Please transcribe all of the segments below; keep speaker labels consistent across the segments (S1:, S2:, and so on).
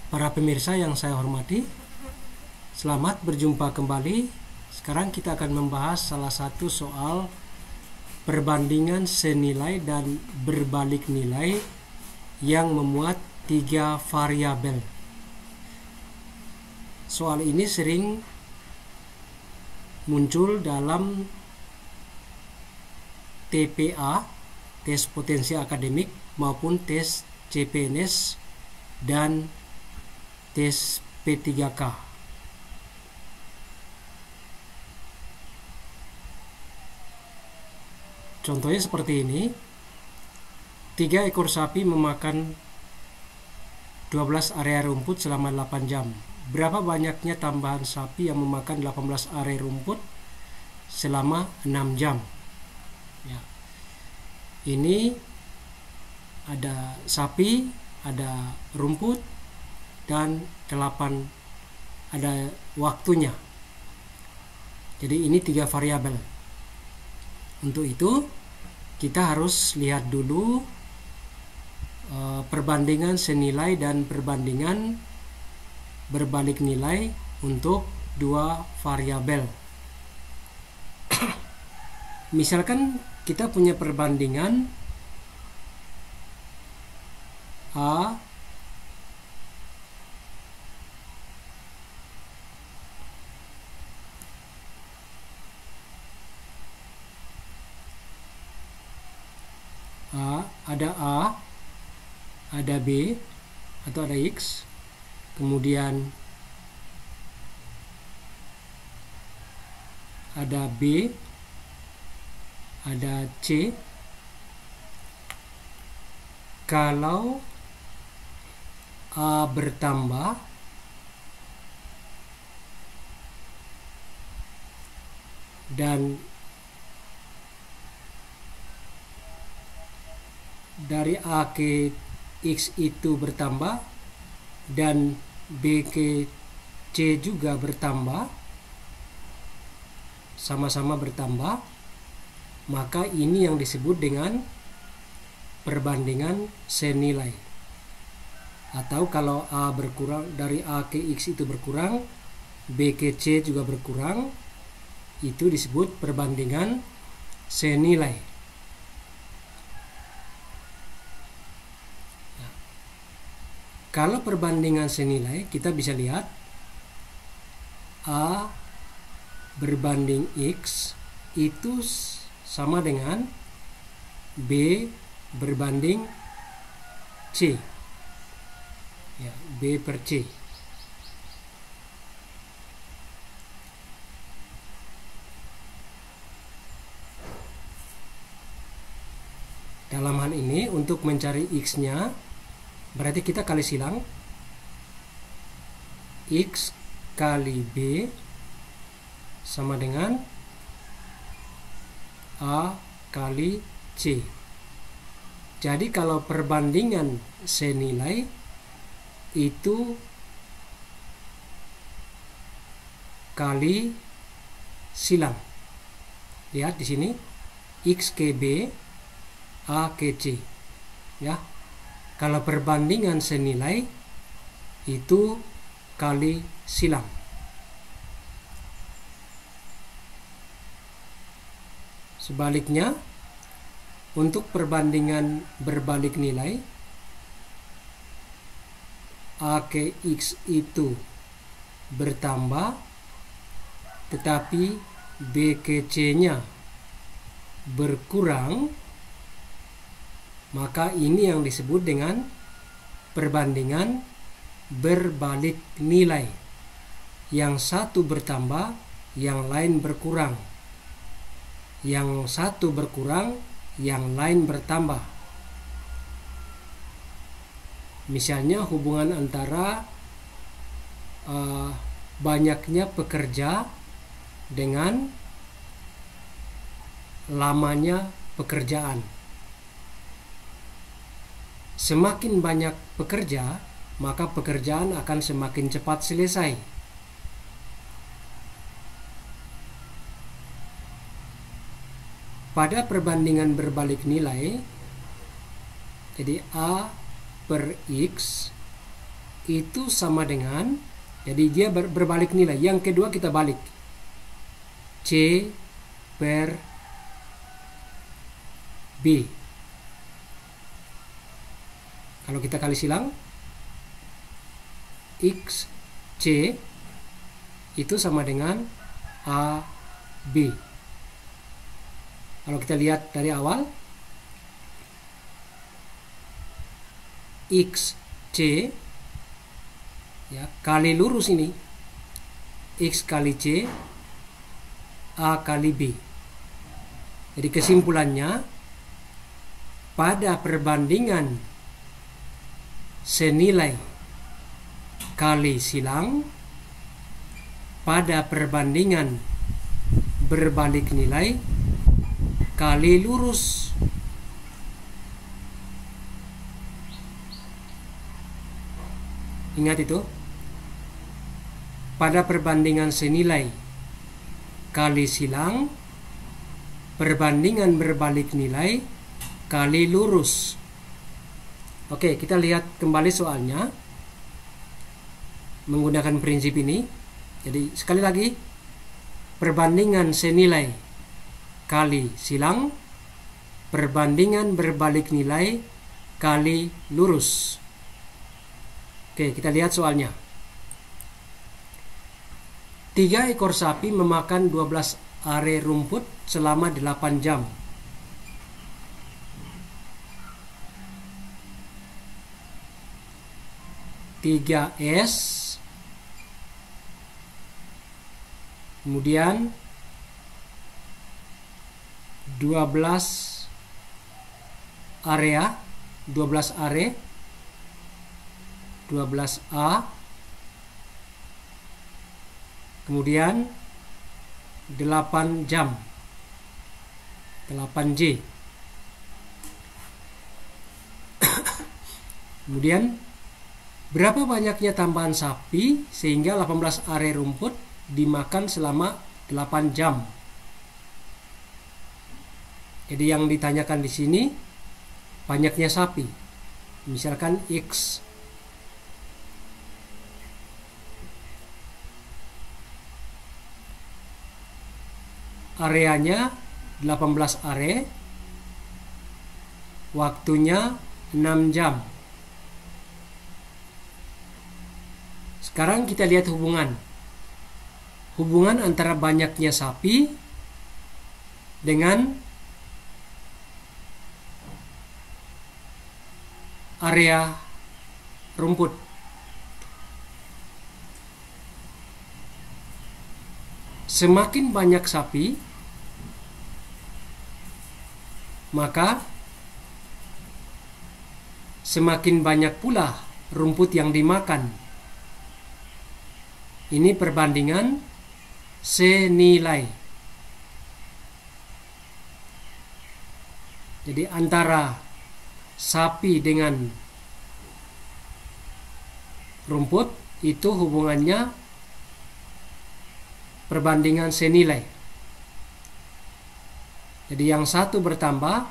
S1: Para pemirsa yang saya hormati, selamat berjumpa kembali. Sekarang kita akan membahas salah satu soal perbandingan senilai dan berbalik nilai yang memuat 3 variabel. Soal ini sering muncul dalam TPA, tes potensi akademik, maupun tes CPNS dan tes P3K. Contohnya seperti ini. 3 ekor sapi memakan 12 area rumput selama 8 jam. Berapa banyaknya tambahan sapi yang memakan 18 area rumput selama 6 jam? Ya. Ini ada sapi, ada rumput, dan 8 ada waktunya. Jadi ini 3 variabel. Untuk itu kita harus lihat dulu perbandingan senilai dan perbandingan berbalik nilai untuk 2 variabel. Misalkan kita punya perbandingan A ada B atau ada X, kemudian ada B, ada C. Kalau A bertambah dan dari A ke X itu bertambah dan B ke C juga bertambah, sama-sama bertambah, maka ini yang disebut dengan perbandingan senilai. Atau kalau A berkurang, dari A ke X itu berkurang, B ke C juga berkurang, itu disebut perbandingan senilai. Kalau perbandingan senilai, kita bisa lihat A berbanding X itu sama dengan B berbanding C. Ya, B per C. Dalam hal ini, untuk mencari X-nya, berarti kita kali silang. X kali B sama dengan A kali C. Jadi kalau perbandingan senilai itu kali silang. Lihat di sini, X ke B, A ke C. Ya. Kalau perbandingan senilai itu kali silang. Sebaliknya, untuk perbandingan berbalik nilai, A ke X itu bertambah, tetapi B ke C-nya berkurang, maka ini yang disebut dengan perbandingan berbalik nilai. Yang satu bertambah, yang lain berkurang. Yang satu berkurang, yang lain bertambah. Misalnya hubungan antara banyaknya pekerja dengan lamanya pekerjaan. Semakin banyak pekerja, maka pekerjaan akan semakin cepat selesai. Pada perbandingan berbalik nilai, jadi A per X itu sama dengan, jadi dia berbalik nilai. Yang kedua kita balik, C per B. Kalau kita kali silang, X C itu sama dengan A B. Kalau kita lihat dari awal, X C ya kali lurus ini, X kali C, A kali B. Jadi kesimpulannya, pada perbandingan senilai kali silang, pada perbandingan berbalik nilai kali lurus. Ingat itu, pada perbandingan senilai kali silang, perbandingan berbalik nilai kali lurus. Oke, kita lihat kembali soalnya menggunakan prinsip ini. Jadi sekali lagi, perbandingan senilai kali silang, perbandingan berbalik nilai kali lurus. Oke, kita lihat soalnya. 3 ekor sapi memakan 12 are rumput selama 8 jam. S, kemudian 12 area, 12 are, 12A, kemudian 8 jam, 8J. Kemudian berapa banyaknya tambahan sapi sehingga 18 are rumput dimakan selama 8 jam. Jadi yang ditanyakan di sini banyaknya sapi. Misalkan X. Areanya 18 are. Waktunya 6 jam. Sekarang kita lihat hubungan antara banyaknya sapi dengan area rumput. Semakin banyak sapi, maka semakin banyak pula rumput yang dimakan. Ini perbandingan senilai. Jadi antara sapi dengan rumput itu hubungannya perbandingan senilai. Jadi yang satu bertambah,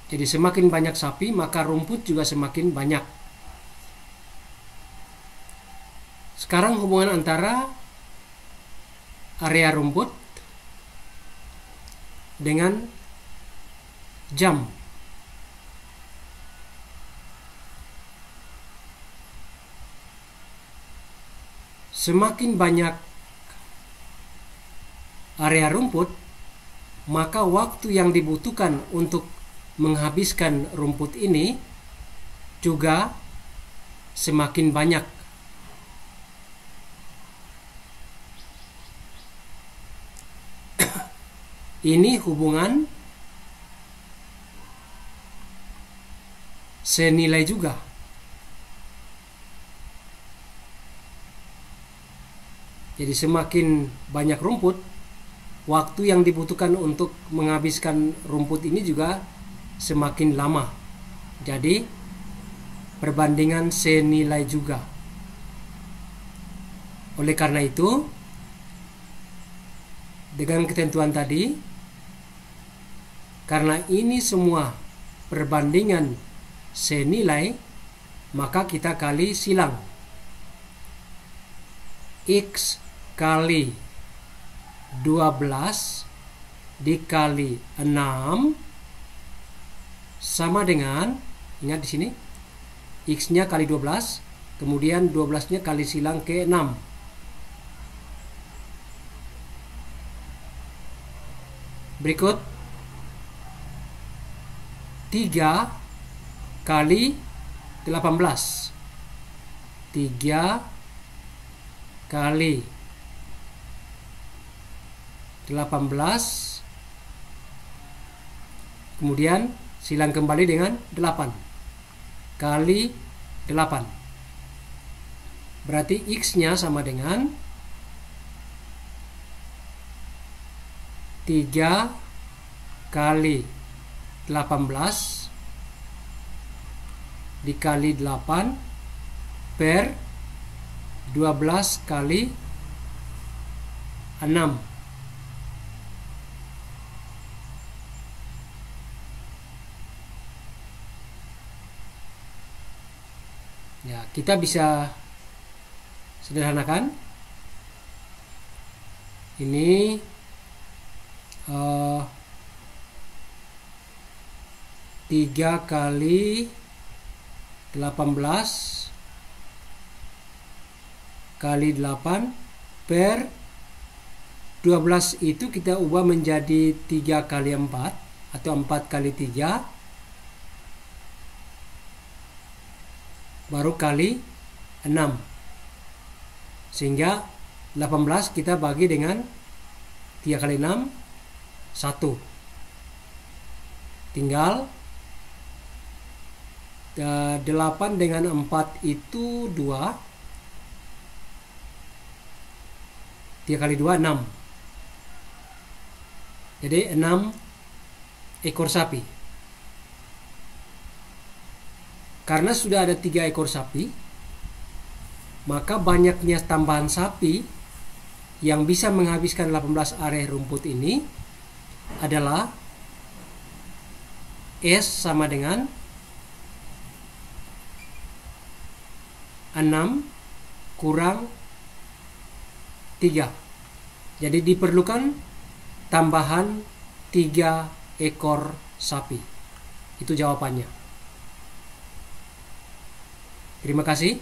S1: jadi semakin banyak sapi maka rumput juga semakin banyak. Sekarang hubungan antara area rumput dengan jam. Semakin banyak area rumput, maka waktu yang dibutuhkan untuk menghabiskan rumput ini juga semakin banyak. Ini hubungan senilai juga. Jadi semakin banyak rumput, waktu yang dibutuhkan untuk menghabiskan rumput ini juga semakin lama. Jadi perbandingan senilai juga. Oleh karena itu, dengan ketentuan tadi, karena ini semua perbandingan senilai, maka kita kali silang. X kali 12 dikali 6 sama dengan, ingat di sini X-nya kali 12, kemudian 12-nya kali silang ke 6. Berikut 3 kali 18. 3 kali 18, kemudian silang kembali dengan 8 kali 8. Berarti X-nya sama dengan 3 kali 18 dikali 8 per 12 kali 6. Ya, kita bisa sederhanakan. Ini 3 kali 18 kali 8 per 12 itu kita ubah menjadi 3 kali 4 atau 4 kali 3 baru kali 6, sehingga 18 kita bagi dengan 3 kali 6 1, tinggal 8 dengan 4 itu 2, 3 kali 2 6, jadi 6 ekor sapi. Karena sudah ada 3 ekor sapi, maka banyaknya tambahan sapi yang bisa menghabiskan 18 are rumput ini adalah S sama dengan 6 kurang 3. Jadi diperlukan tambahan 3 ekor sapi. Itu jawabannya. Terima kasih.